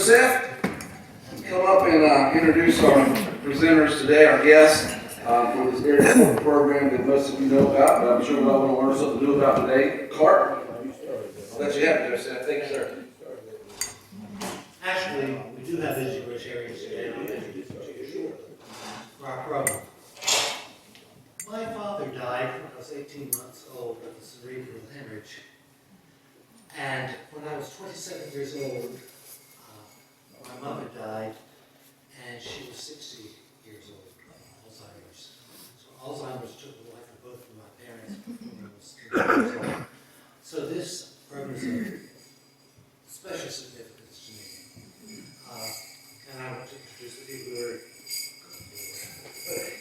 Joseph come up and introduce our presenters today, our guests, for this very important program that most of you know about, but I'm sure we all want to learn something new about today. CART. I'll let you have it, Joseph. Thank you, sir. Actually, we do have visiting Rotarians today, and I'll introduce them to you shortly for our program. My father died when I was 18 months old of a cerebral hemorrhage. And when I was 27 years old, my mother died, and she was 60 years old, Alzheimer's. So Alzheimer's took the life of both of my parents before I was 10 years old. So this program is of special significance to me. And I want to introduce the people who are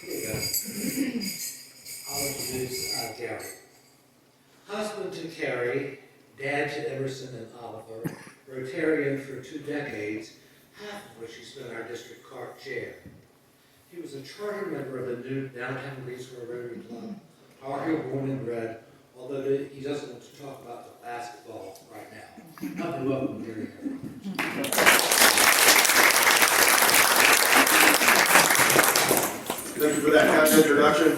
here we go. I'll introduce Gary. Husband to Carrie, dad to Emerson and Oliver, Rotarian for 2 decades, half of which he spent our district CART chair. He was a charter member of the new downtown Greensboro Rotary Club, Tar Heel born and bred, although he doesn't want to talk about the basketball right now. Help me welcome Gary. Thank you for that kind introduction.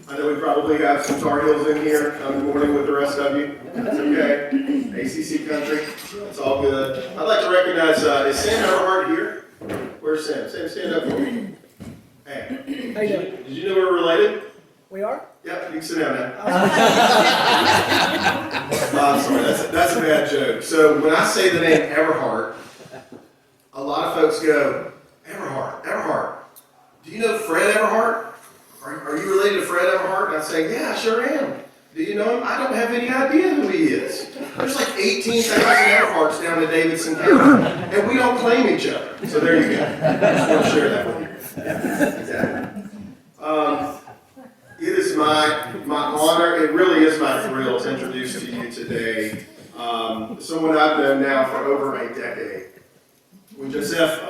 I know we probably have some Tar Heels in here. Good morning with the rest of you. That's okay. ACC country. It's all good. I'd like to recognize, is Sam Everhart here? Where's Sam? Sam, stand up for me. Hey. How you doing? Did you know we were related? We are? Yep, you can sit down now. I'm sorry, that's a bad joke. So when I say the name Everhart, a lot of folks go, Everhart. Do you know Fred Everhart? Are you related to Fred Everhart? And I say, yeah, I sure am. Do you know him? I don't have any idea who he is. There's like 18,000 Everharts down in Davidson County, and we don't claim each other. So there you go. I just want to share that with you. Yeah, exactly. It is my honor, it really is my thrill to introduce to you today someone I've known now for over a decade. When Joseph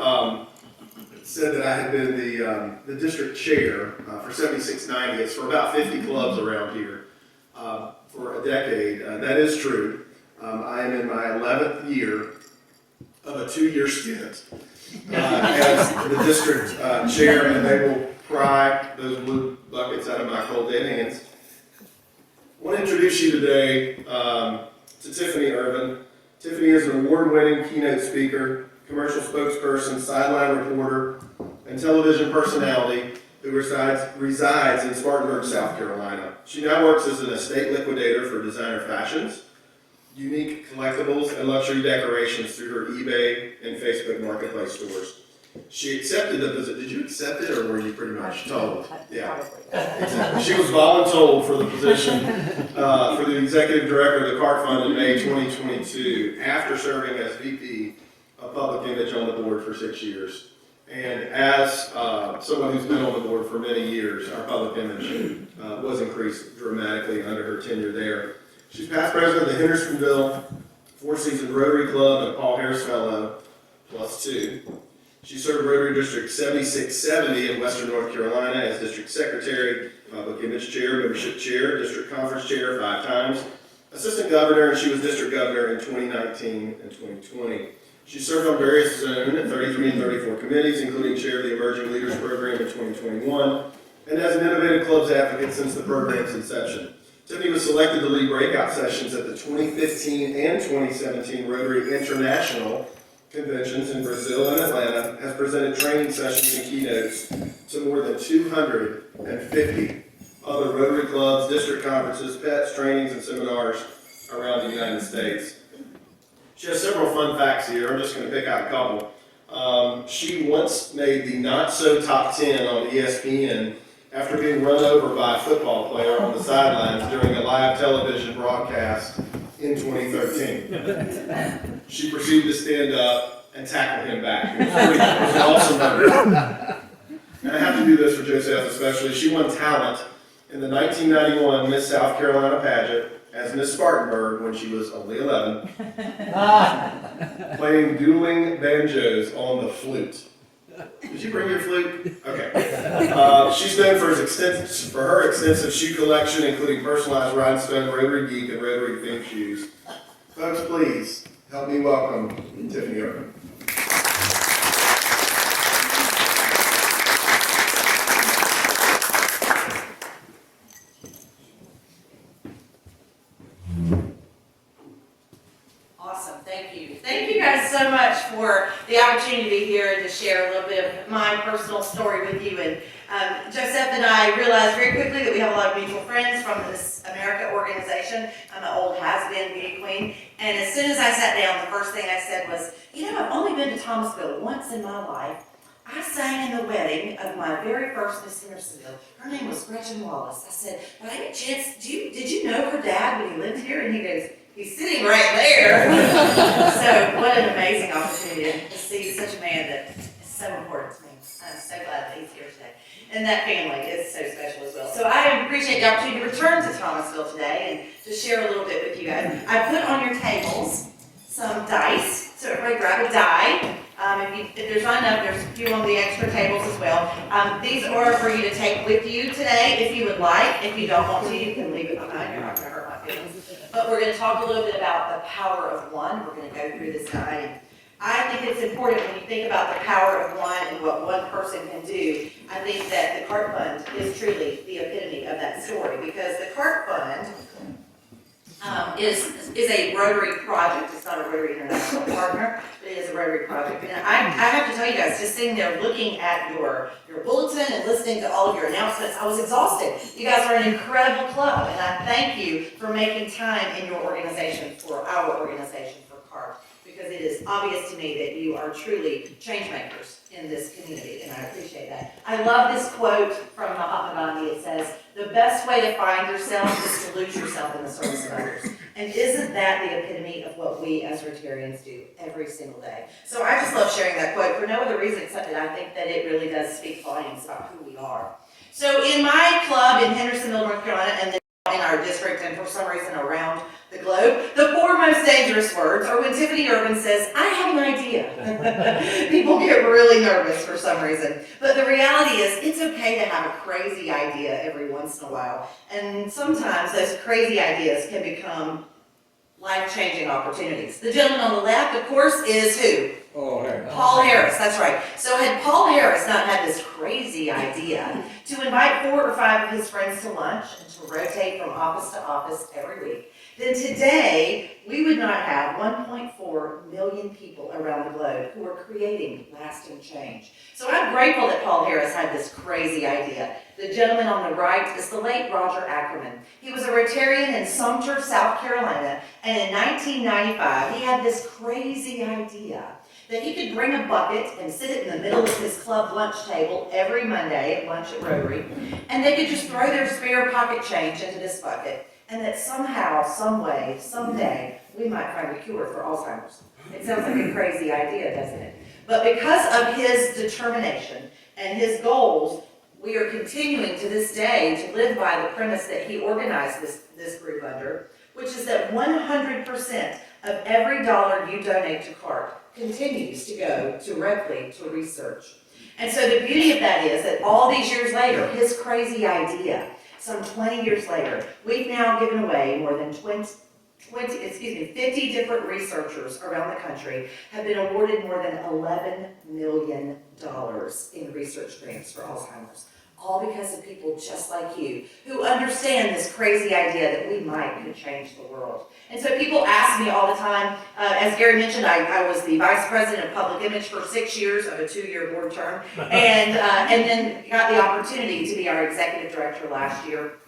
said that I had been the district chair for 7690, it's for about 50 clubs around here for a decade. That is true. I am in my 11th year of a 2-year stint as the district chair, and they will pry those blue buckets out of my cold dead hands. I want to introduce you today to Tiffany Ervan. Tiffany is an award-winning keynote speaker, commercial spokesperson, sideline reporter, and television personality who resides in Spartanburg, South Carolina. She now works as an estate liquidator for designer fashions, unique collectibles, and luxury decorations through her eBay and Facebook marketplace stores. She accepted the position. Did you accept it, or were you pretty much told? Yeah, exactly. She was voluntold for the position for the executive director of the CART Fund in May 2022 after serving as VP of Public Image on the board for 6 years. And as someone who's been on the board for many years, our public image was increased dramatically under her tenure there. She's past president of the Hendersonville 4-season Rotary Club and Paul Harris Fellow, +2. She served Rotary District 7670 in Western North Carolina as District Secretary, Public Image Chair, Membership Chair, District Conference Chair 5 times, Assistant Governor, and she was District Governor in 2019 and 2020. She served on various Zone 33 and 34 committees, including Chair of the Emerging Leaders Program in 2021, and as an Innovative Clubs advocate since the program's inception. Tiffany was selected to lead breakout sessions at the 2015 and 2017 Rotary International Conventions in Brazil and Atlanta, has presented training sessions and keynotes to more than 250 other Rotary clubs, district conferences, pets, trainings, and seminars around the United States. She has several fun facts here. I'm just going to pick out a couple. She once made the not-so-top 10 on ESPN after being run over by a football player on the sidelines during a live television broadcast in 2013. She proceeded to stand up and tackle him back. It was an awesome moment. And I have to do this for Joseph especially. She won talent in the 1991 Miss South Carolina pageant as Miss Spartanburg when she was only 11, playing dueling banjos on the flute. Did you bring your flute? Okay. She's known for her extensive shoe collection, including personalized Rhinestone, Rotary Geek, and Rotary themed shoes. Folks, please help me welcome Tiffany Ervan. for the opportunity to be here and to share a little bit of my personal story with you. And Joseph and I realized very quickly that we have a lot of mutual friends from this America organization. I'm an old has-been beauty queen. And as soon as I sat down, the first thing I said was, you know, I've only been to Thomasville once in my life. I sang in the wedding of my very first Miss Hendersonville. Her name was Gretchen Wallace. I said, by any chance, did you know her dad when he lived here? And he goes, he's sitting right there. So what an amazing opportunity to see such a man that is so important to me. I'm so glad that he's here today. And that family is so special as well. So I appreciate the opportunity to return to Thomasville today and to share a little bit with you guys. I put on your tables some dice. So everybody grab a die. If there's not enough, there's a few on the extra tables as well. These are for you to take with you today if you would like. If you don't want to, you can leave it behind. You're not going to hurt my feelings. But we're going to talk a little bit about the power of one. We're going to go through this die. I think it's important when you think about the power of one and what one person can do. I think that the CART Fund is truly the epitome of that story, because the CART Fund is a Rotary project. It's not a Rotary International partner, but it is a Rotary project. And I have to tell you guys, just sitting there looking at your bulletin and listening to all of your announcements, I was exhausted. You guys are an incredible club, and I thank you for making time in your organization for our organization, for CART, because it is obvious to me that you are truly change makers in this community, and I appreciate that. I love this quote from Mahatma Gandhi. It says, the best way to find yourself is to lose yourself in the service of others. And isn't that the epitome of what we as Rotarians do every single day? So I just love sharing that quote for no other reason except that I think that it really does speak volumes about who we are. So in my club in Hendersonville, North Carolina, and then in our district, and for some reason around the globe, the four most dangerous words are when Tiffany Ervan says, I have an idea. People get really nervous for some reason. But the reality is, it's okay to have a crazy idea every once in a while. And sometimes those crazy ideas can become life-changing opportunities. The gentleman on the left, of course, is who? Paul Harris, that's right. So had Paul Harris not had this crazy idea to invite 4 or 5 of his friends to lunch and to rotate from office to office every week, then today we would not have 1.4 million people around the globe who are creating lasting change. So I'm grateful that Paul Harris had this crazy idea. The gentleman on the right is the late Roger Ackerman. He was a Rotarian in Sumter, South Carolina, and in 1995 he had this crazy idea that he could bring a bucket and sit it in the middle of his club lunch table every Monday at lunch at Rotary, and they could just throw their spare pocket change into this bucket, and that somehow, some way, someday, we might find a cure for Alzheimer's. It sounds like a crazy idea, doesn't it? But because of his determination and his goals, we are continuing to this day to live by the premise that he organized this group under, which is that 100% of every dollar you donate to CART continues to go directly to research. And so the beauty of that is that all these years later, his crazy idea, some 20 years later, we've now given away more than 50 different researchers around the country have been awarded more than $11 million in research grants for Alzheimer's. All because of people just like you who understand this crazy idea that we could change the world. And so people ask me all the time, as Gary mentioned, I was the vice president of public image for 6 years of a 2-year board term, and then got the opportunity to be our executive director last year.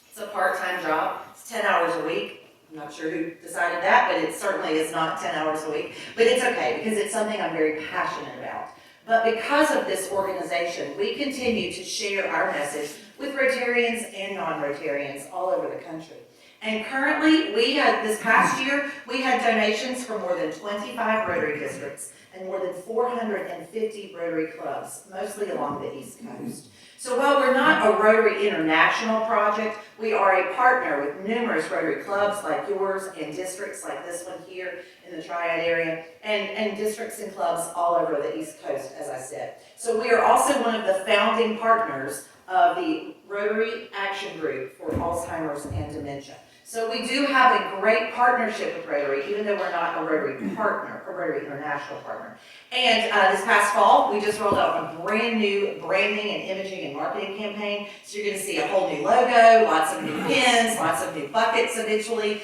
It's a part-time job. It's 10 hours a week. I'm not sure who decided that, but it certainly is not 10 hours a week. But it's okay, because it's something I'm very passionate about. But because of this organization, we continue to share our message with Rotarians and non-Rotarians all over the country. And currently, this past year, we had donations from more than 25 Rotary districts and more than 450 Rotary clubs, mostly along the East Coast. So while we're not a Rotary International project, we are a partner with numerous Rotary clubs like yours and districts like this one here in the Triad area, and districts and clubs all over the East Coast, as I said. So we are also one of the founding partners of the Rotary Action Group for Alzheimer's and Dementia. So we do have a great partnership with Rotary, even though we're not a Rotary partner, a Rotary International partner. And this past fall, we just rolled out a brand new branding and imaging and marketing campaign. So you're going to see a whole new logo, lots of new pins, lots of new buckets eventually.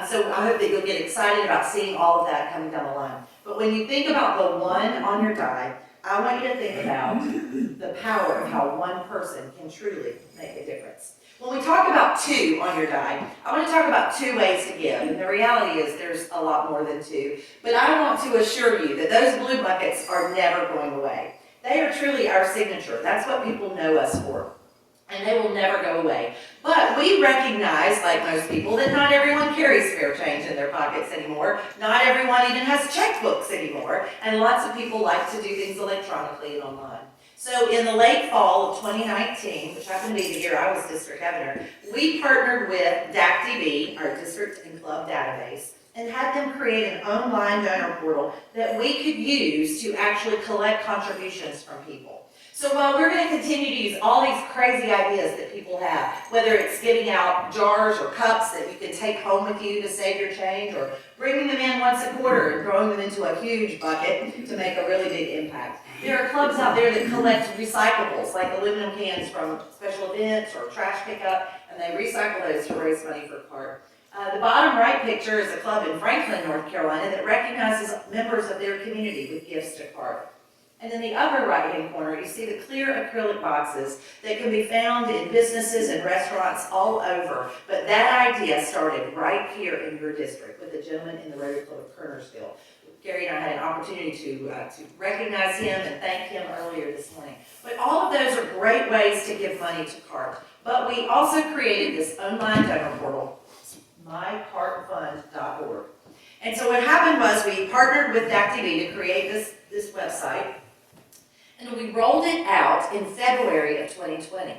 So I hope that you'll get excited about seeing all of that coming down the line. But when you think about the one on your die, I want you to think about the power of how one person can truly make a difference. When we talk about two on your die, I want to talk about two ways to give. And the reality is there's a lot more than two. But I want to assure you that those blue buckets are never going away. They are truly our signature. That's what people know us for. And they will never go away. But we recognize, like most people, that not everyone carries spare change in their pockets anymore. Not everyone even has checkbooks anymore. And lots of people like to do things electronically and online. So in the late fall of 2019, which happened to be the year I was district governor, we partnered with DACDB, our district and club database, and had them create an online donor portal that we could use to actually collect contributions from people. So while we're going to continue to use all these crazy ideas that people have, whether it's giving out jars or cups that you can take home with you to save your change, or bringing them in once a quarter and throwing them into a huge bucket to make a really big impact. There are clubs out there that collect recyclables, like aluminum cans from special events or trash pickup, and they recycle those to raise money for CART. The bottom right picture is a club in Franklin, North Carolina that recognizes members of their community with gifts to CART. And in the upper right-hand corner, you see the clear acrylic boxes that can be found in businesses and restaurants all over. But that idea started right here in your district with a gentleman in the Rotary Club of Kernersville. Gary and I had an opportunity to recognize him and thank him earlier this morning. But all of those are great ways to give money to CART. But we also created this online donor portal, mycartfund.org. And so what happened was we partnered with DACDB to create this website. And we rolled it out in February of 2020.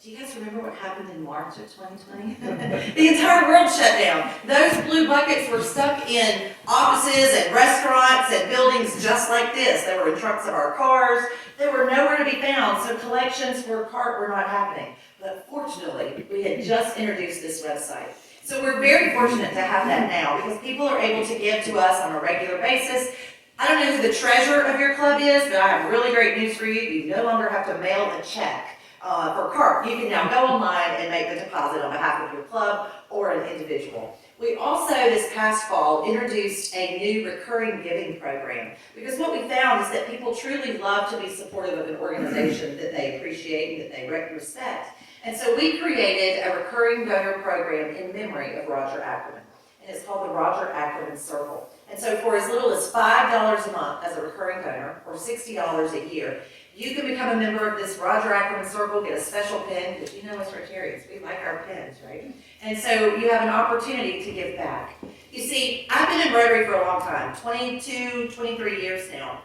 Do you guys remember what happened in March of 2020? The entire world shut down. Those blue buckets were stuck in offices and restaurants and buildings just like this. They were in trunks of our cars. They were nowhere to be found, so collections for CART were not happening. But fortunately, we had just introduced this website. So we're very fortunate to have that now because people are able to give to us on a regular basis. I don't know who the treasurer of your club is, but I have really great news for you. You no longer have to mail a check for CART. You can now go online and make the deposit on behalf of your club or an individual. We also, this past fall, introduced a new recurring giving program because what we found is that people truly love to be supportive of an organization that they appreciate and that they respect. And so we created a recurring donor program in memory of Roger Ackerman. And it's called the Roger Ackerman Circle. And so for as little as $5 a month as a recurring donor, or $60 a year, you can become a member of this Roger Ackerman Circle, get a special pin, because you know us Rotarians, we like our pins, right? And so you have an opportunity to give back. You see, I've been in Rotary for a long time, 22, 23 years now,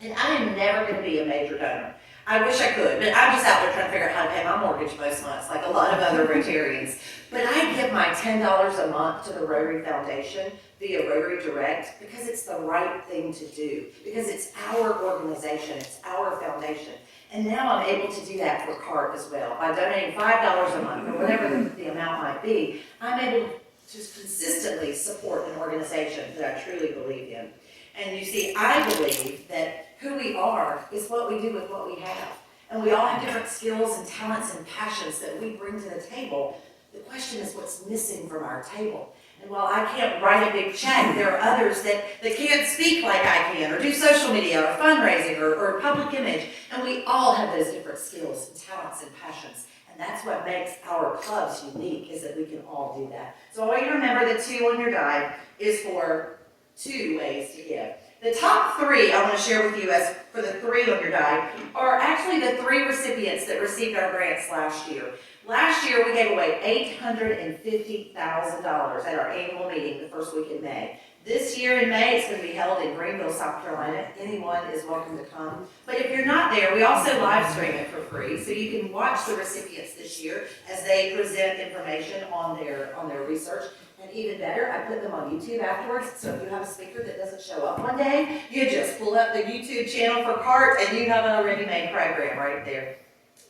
and I am never going to be a major donor. I wish I could, but I'm just out there trying to figure out how to pay my mortgage most months, like a lot of other Rotarians. But I give my $10 a month to the Rotary Foundation via Rotary Direct because it's the right thing to do, because it's our organization, it's our foundation. And now I'm able to do that for CART as well. By donating $5 a month, or whatever the amount might be, I'm able to consistently support an organization that I truly believe in. And you see, I believe that who we are is what we do with what we have. And we all have different skills and talents and passions that we bring to the table. The question is what's missing from our table. And while I can't write a big check, there are others that can't speak like I can, or do social media, or fundraising, or public image. And we all have those different skills and talents and passions. And that's what makes our clubs unique, is that we can all do that. So I want you to remember the 2 on your die is for 2 ways to give. The top 3 I want to share with you as for the 3 on your die are actually the 3 recipients that received our grants last year. Last year we gave away $850,000 at our annual meeting the first week in May. This year in May it's going to be held in Greenville, South Carolina. Anyone is welcome to come. But if you're not there, we also live stream it for free, so you can watch the recipients this year as they present information on their research. And even better, I put them on YouTube afterwards, so if you have a speaker that doesn't show up one day, you just pull up the YouTube channel for CART and you have an already made program right there.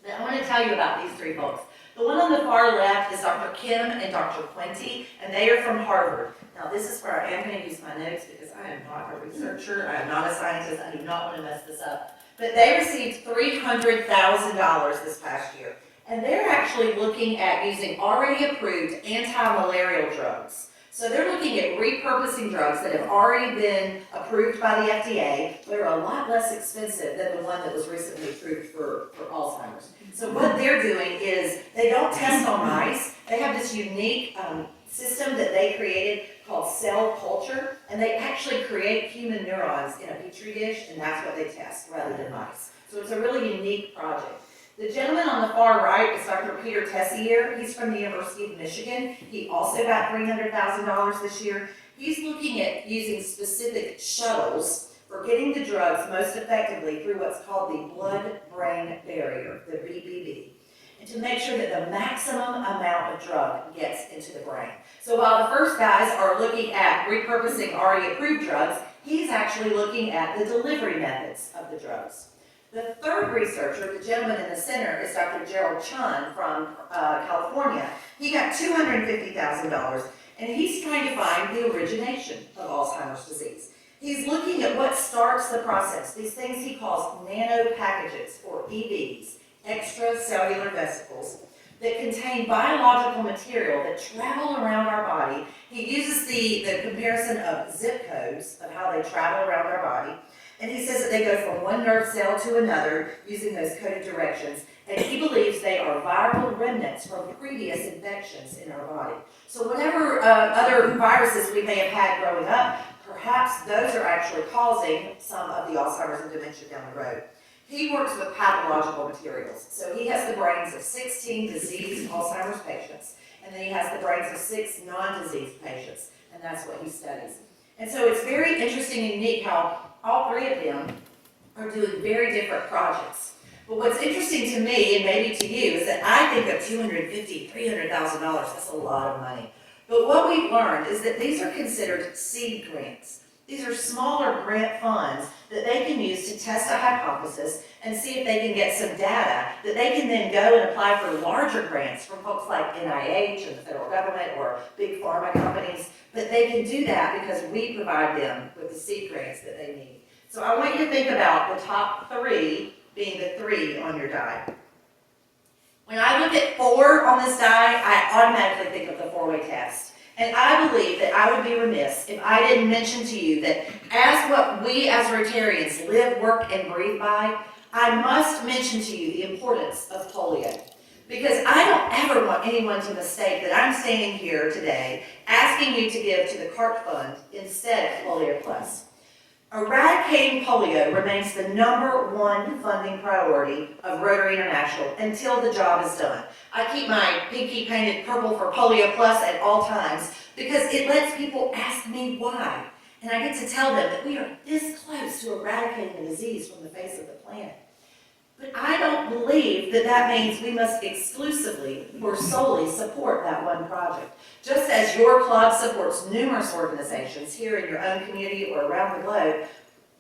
Now I want to tell you about these 3 folks. The one on the far left is Dr. Kim and Dr. Quinty, and they are from Harvard. Now this is where I am going to use my notes because I am not a researcher, I am not a scientist, I do not want to mess this up. But they received $300,000 this past year. And they're actually looking at using already approved anti-malarial drugs. So they're looking at repurposing drugs that have already been approved by the FDA, but are a lot less expensive than the one that was recently approved for Alzheimer's. So what they're doing is they don't test on mice. They have this unique system that they created called cell culture, and they actually create human neurons in a petri dish, and that's what they test rather than mice. So it's a really unique project. The gentleman on the far right is Dr. Peter Tessier. He's from the University of Michigan. He also got $300,000 this year. He's looking at using specific shuttles for getting the drugs most effectively through what's called the blood-brain barrier, the BBB, and to make sure that the maximum amount of drug gets into the brain. So while the first guys are looking at repurposing already approved drugs, he's actually looking at the delivery methods of the drugs. The third researcher, the gentleman in the center, is Dr. Gerald Chun from California. He got $250,000, and he's trying to find the origination of Alzheimer's disease. He's looking at what starts the process, these things he calls nanopackages, or EVs, extracellular vesicles, that contain biological material that travel around our body. He uses the comparison of zip codes of how they travel around our body. And he says that they go from one nerve cell to another using those coded directions. And he believes they are viral remnants from previous infections in our body. So whatever other viruses we may have had growing up, perhaps those are actually causing some of the Alzheimer's and dementia down the road. He works with pathological materials. So he has the brains of 16 diseased Alzheimer's patients. And then he has the brains of 6 non-diseased patients. And that's what he studies. And so it's very interesting and unique how all three of them are doing very different projects. But what's interesting to me, and maybe to you, is that I think of $250,000, $300,000, that's a lot of money. But what we've learned is that these are considered seed grants. These are smaller grant funds that they can use to test a hypothesis and see if they can get some data that they can then go and apply for larger grants from folks like NIH and the federal government or big pharma companies. But they can do that because we provide them with the seed grants that they need. So I want you to think about the top 3 being the 3 on your die. When I look at 4 on this die, I automatically think of the 4-way test. And I believe that I would be remiss if I didn't mention to you that as what we as Rotarians live, work, and breathe by, I must mention to you the importance of polio. Because I don't ever want anyone to mistake that I'm standing here today asking you to give to the CART Fund instead of Polio Plus. Eradicating polio remains the #1 funding priority of Rotary International until the job is done. I keep my pinky painted purple for Polio Plus at all times because it lets people ask me why. And I get to tell them that we are this close to eradicating the disease from the face of the planet. But I don't believe that that means we must exclusively or solely support that one project. Just as your club supports numerous organizations here in your own community or around the globe,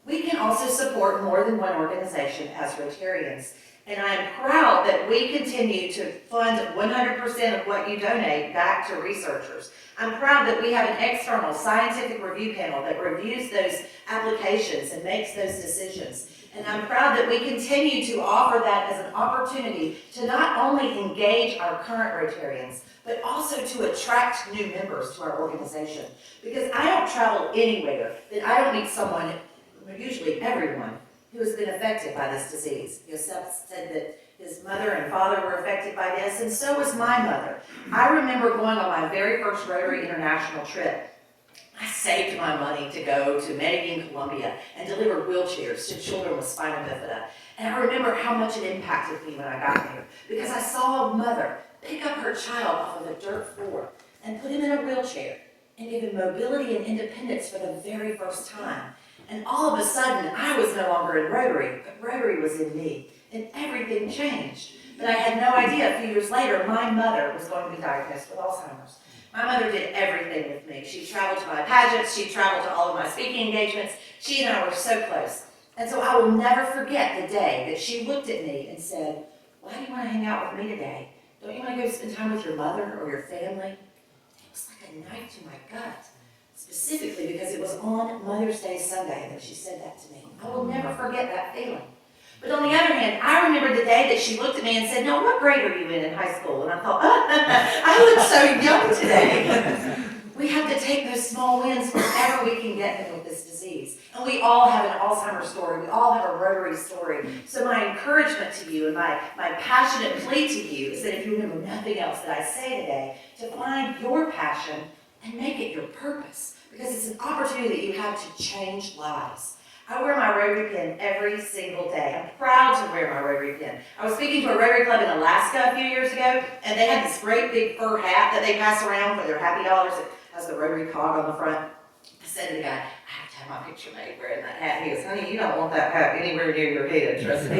we can also support more than one organization as Rotarians. And I am proud that we continue to fund 100% of what you donate back to researchers. I'm proud that we have an external scientific review panel that reviews those applications and makes those decisions. And I'm proud that we continue to offer that as an opportunity to not only engage our current Rotarians, but also to attract new members to our organization. Because I don't travel anywhere that I don't meet someone, usually everyone, who has been affected by this disease. Yosef said that his mother and father were affected by this, and so was my mother. I remember going on my very first Rotary International trip. I saved my money to go to Medellin, Colombia, and deliver wheelchairs to children with spina bifida. And I remember how much it impacted me when I got there, because I saw a mother pick up her child off of a dirt floor and put him in a wheelchair and give him mobility and independence for the very first time. And all of a sudden, I was no longer in Rotary, but Rotary was in me, and everything changed. But I had no idea a few years later, my mother was going to be diagnosed with Alzheimer's. My mother did everything with me. She traveled to my pageants, she traveled to all of my speaking engagements. She and I were so close. And so I will never forget the day that she looked at me and said, "Why do you want to hang out with me today? Don't you want to go spend time with your mother or your family?" It was like a knife to my gut, specifically because it was on Mother's Day Sunday that she said that to me. I will never forget that feeling. But on the other hand, I remember the day that she looked at me and said, "Now, what grade are you in high school?" And I thought, I look so young today. We have have to take those small wins wherever we can get them with this disease. And we all have an Alzheimer's story. We all have a Rotary story. So my encouragement to you and my passionate plea to you is that if you remember nothing else that I say today, to find your passion and make it your purpose. Because it's an opportunity that you have to change lives. I wear my Rotary pin every single day. I'm proud to wear my Rotary pin. I was speaking to a Rotary Club in Alaska a few years ago, and they had this great big fur hat that they pass around for their happy dollars. It has the Rotary cog on the front. I said to the guy, I have to have my picture made wearing that hat. He goes, honey, you don't want that hat anywhere near your head, trust me.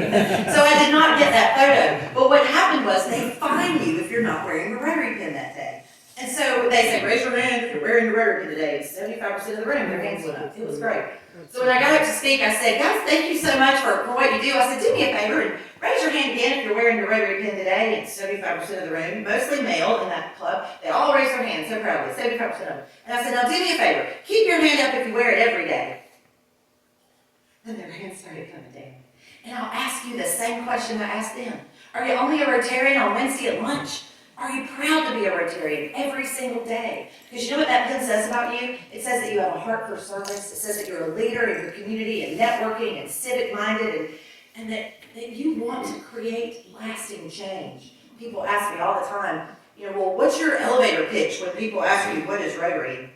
So I did not get that photo. But what happened was they fine you if you're not wearing a Rotary pin that day. And so they say, raise your hand if you're wearing your Rotary pin today. 75% of the room, their hands went up. It was great. So when I got up to speak, I said, guys, thank you so much for what you do. I said, do me a favor and raise your hand again if you're wearing your Rotary pin today. And 75% of the room, mostly male in that club, they all raised their hands so proudly, 75% of them. And I said, now do me a favor, keep your hand up if you wear it every day. Then their hands started coming down. And I'll ask you the same question I asked them. Are you only a Rotarian on Wednesday at lunch? Are you proud to be a Rotarian every single day? Because you know what that pin says about you? It says that you have a heart for service. It says that you're a leader in your community and networking and civic-minded and that you want to create lasting change. People ask me all the time, well, what's your elevator pitch when people ask you what is Rotary?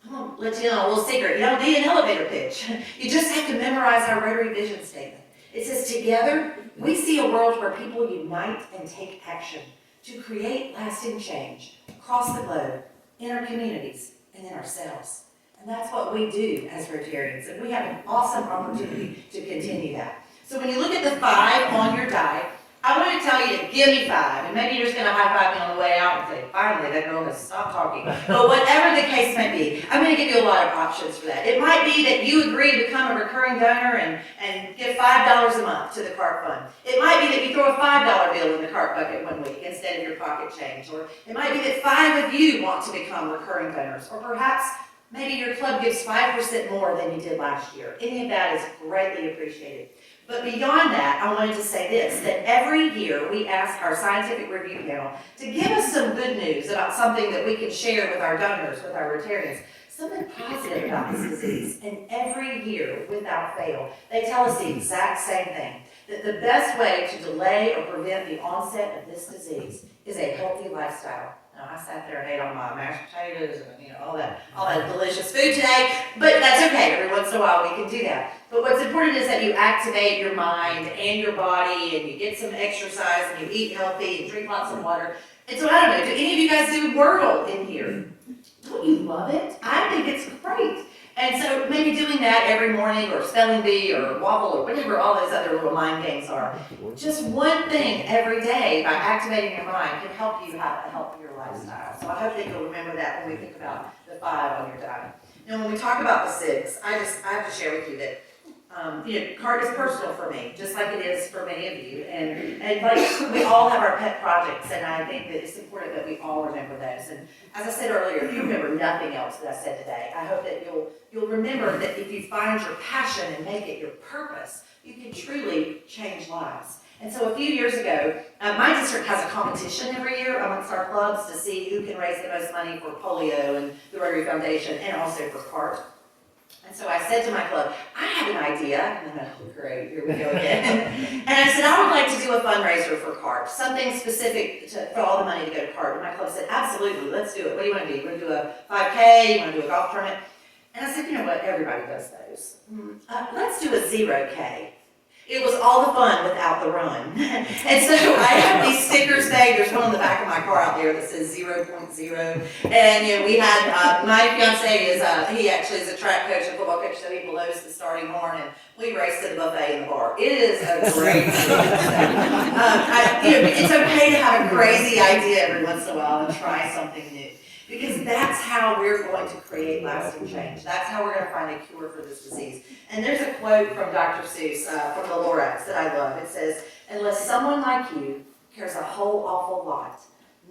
I'm going to let you know a little secret. You don't need an elevator pitch. You just have to memorize our Rotary vision statement. It says, together, we see a world where people unite and take action to create lasting change across the globe, in our communities, and in ourselves. And that's what we do as Rotarians, and we have an awesome opportunity to continue that. So when you look at the 5 on your die, I want to tell you to give me 5, and maybe you're just going to high-five me on the way out and say, finally, that girl has stopped talking. But whatever the case may be, I'm going to give you a lot of options for that. It might be that you agree to become a recurring donor and give $5 a month to the CART fund. It might be that you throw a $5 bill in the CART bucket one week instead of your pocket change. Or it might be that 5 of you want to become recurring donors. Or perhaps maybe your club gives 5% more than you did last year. Any of that is greatly appreciated. But beyond that, I wanted to say this, that every year we ask our scientific review panel to give us some good news about something that we can share with our donors, with our Rotarians, something positive about this disease. And every year, without fail, they tell us the exact same thing, that the best way to delay or prevent the onset of this disease is a healthy lifestyle. Now, I sat there and ate all my mashed potatoes and all that delicious food today, but that's okay. Every once in a while we can do that. But what's important is that you activate your mind and your body, and you get some exercise, and you eat healthy, and drink lots of water. And so I don't know, do any of you guys do Wordle in here? Don't you love it? I think it's great. And so maybe doing that every morning, or spelling bee, or waffle, or whatever all those other little mind games are. Just one thing every day by activating your mind can help you have a healthier lifestyle. So I hope that you'll remember that when we think about the 5 on your diet. Now, when we talk about the 6, I have to share with you that CART is personal for me, just like it is for many of you. And like we all have our pet projects, and I think that it's important that we all remember those. And as I said earlier, if you remember nothing else that I said today, I hope that you'll remember that if you find your passion and make it your purpose, you can truly change lives. And so a few years ago, my district has a competition every year amongst our clubs to see who can raise the most money for polio and the Rotary Foundation, and also for CART. And so I said to my club, I have an idea, and then great, here we go again. And I said, I would like to do a fundraiser for CART, something specific for all the money to go to CART. And my club said, absolutely, let's do it. What do you want to do? You want to do a 5K? You want to do a golf tournament? And I said, you know what, everybody does those. Let's do a 0K. It was all the fun without the run. And so I have these stickers made. There's one on the back of my car out there that says 0.0. And we had, my fiance he actually is a track coach and football coach, so he blows the starting horn, and we race to the buffet in the bar. It is a great it's okay to have a crazy idea every once in a while and try something new. Because that's how we're going to create lasting change. That's how we're going to find a cure for this disease. And there's a quote from Dr. Seuss, from the Lorax, that I love. It says, unless someone like you cares a whole awful lot,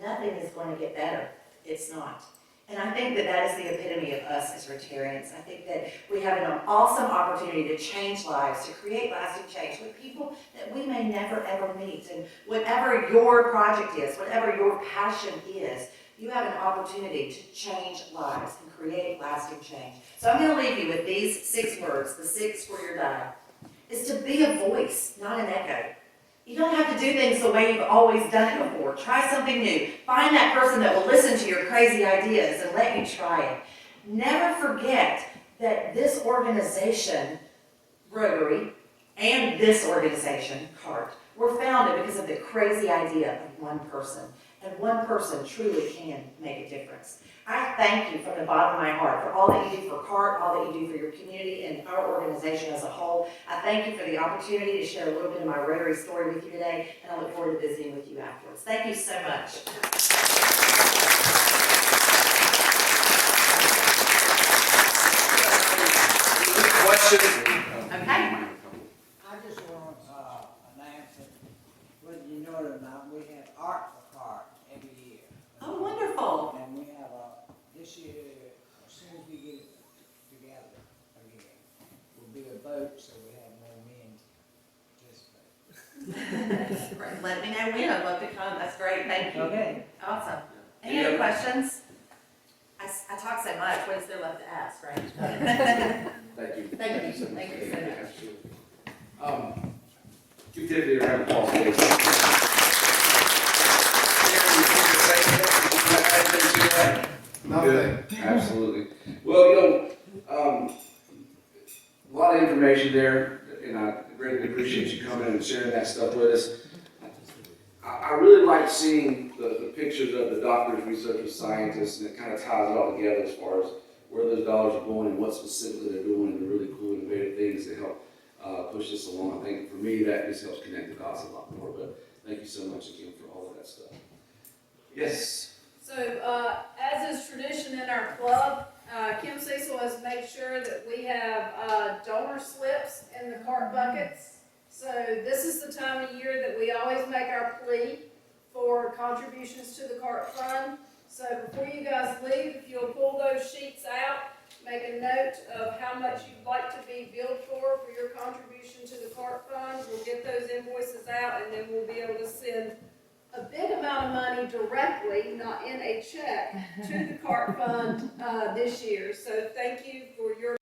nothing is going to get better. It's not. And I think that that is the epitome of us as Rotarians. I think that we have an awesome opportunity to change lives, to create lasting change with people that we may never ever meet. And whatever your project is, whatever your passion is, you have an opportunity to change lives and create lasting change. So I'm gonna leave you with these 6 words, the 6 for your die, is to be a voice, not an echo. You don't have to do things the way you've always done it before. Try something new. Find that person that will listen to your crazy ideas and let you try it. Never forget that this organization, Rotary, and this organization, CART, were founded because of the crazy idea of one person. And one person truly can make a difference. I thank you from the bottom of my heart for all that you do for CART, all that you do for your community and our organization as a whole. I thank you for the opportunity to share a little bit of my Rotary story with you today, and I look forward to visiting with you afterwards. Thank you so much. Question? Okay. I just want an answer, whether you know it or not, we have art for CART every year. Oh, wonderful. And we have this year, as soon as we get it together again, will be a vote, so we have more men to participate. Great. Let me know when. I'd love to come. That's great. Thank you. Okay. Awesome. Any other questions? I talk so much. What is there left to ask, right? Thank you. Thank you. Thank you so much. Absolutely. Give Tiffany a round of applause, please. Nothing. Good. Absolutely. Well, a lot of information there, and I greatly appreciate you coming and sharing that stuff with us. I really like seeing the pictures of the doctors, researchers, scientists, and it kind of ties it all together as far as where those dollars are going and what specifically they're doing, and the really cool, innovative things that help push this along. I think for me, that just helps connect the dots a lot more, but thank you so much again for all of that stuff. Yes? So, as is tradition in our club, Kim Cecil has made sure that we have donor slips in the CART buckets. So this is the time of year that we always make our plea for contributions to the CART fund. So before you guys leave, if you'll pull those sheets out, make a note of how much you'd like to be billed for your contribution to the CART fund. We'll get those invoices out, and then we'll be able to send a big amount of money directly, not in a check, to the CART fund this year. So thank you for your